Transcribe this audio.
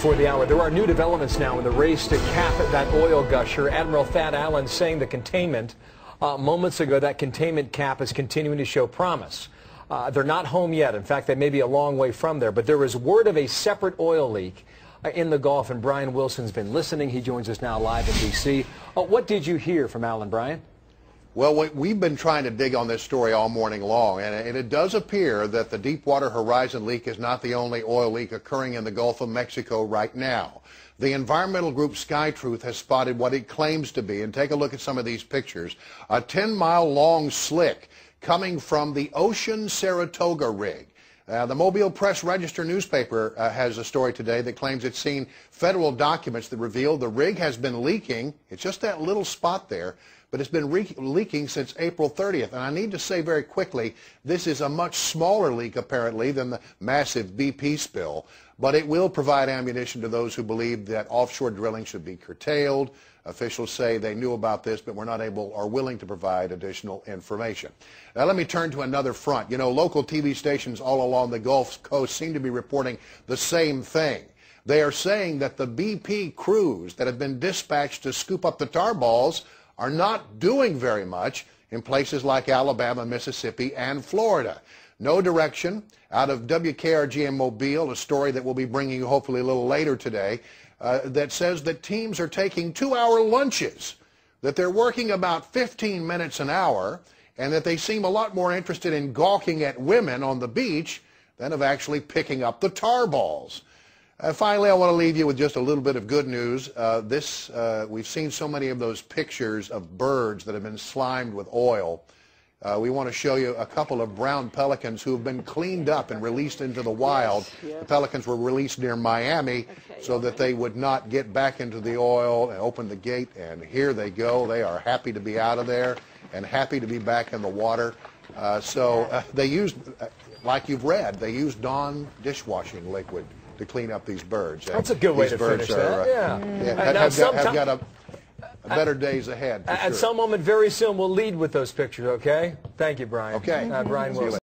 before the hour. There are new developments now in the race to cap that oil gusher. Admiral Thad Allen saying the containment, moments ago, that containment cap is continuing to show promise. They're not home yet. In fact, they may be a long way from there. But there is word of a separate oil leak in the Gulf, and Brian Wilson's been listening. He joins us now live in D.C. What did you hear from Alan, Brian? Well, we've been trying to dig on this story all morning long, and it does appear that the Deepwater Horizon leak is not the only oil leak occurring in the Gulf of Mexico right now. The environmental group Skytruth has spotted what it claims to be, and take a look at some of these pictures, a 10-mile-long slick coming from the Ocean Saratoga rig. The Mobile Press-Register newspaper has a story today that claims it's seen federal documents that reveal the rig has been leaking. It's just that little spot there, but it's been leaking since April 30th. And I need to say very quickly, this is a much smaller leak, apparently, than the massive BP spill, but it will provide ammunition to those who believe that offshore drilling should be curtailed. Officials say they knew about this, but were not able or willing to provide additional information. Now, let me turn to another front. You know, local TV stations all along the Gulf Coast seem to be reporting the same thing. They are saying that the BP crews that have been dispatched to scoop up the tar balls are not doing very much in places like Alabama, Mississippi, and Florida. No direction out of WKRG in Mobile, a story that we'll be bringing you hopefully a little later today, that says that teams are taking 2-hour lunches, that they're working about 15 minutes an hour, and that they seem a lot more interested in gawking at women on the beach than of actually picking up the tar balls. Finally, I want to leave you with just a little bit of good news. We've seen so many of those pictures of birds that have been slimed with oil. We want to show you a couple of brown pelicans who have been cleaned up and released into the wild. Yes. The pelicans were released near Miami so that they would not get back into the oil and open the gate, and here they go. They are happy to be out of there and happy to be back in the water. They used, like you've read, they used Dawn dishwashing liquid to clean up these birds. That's a good way to finish that. Have got a better days ahead. At some moment very soon, we'll lead with those pictures, okay? Thank you, Brian. Okay. Brian Wilson.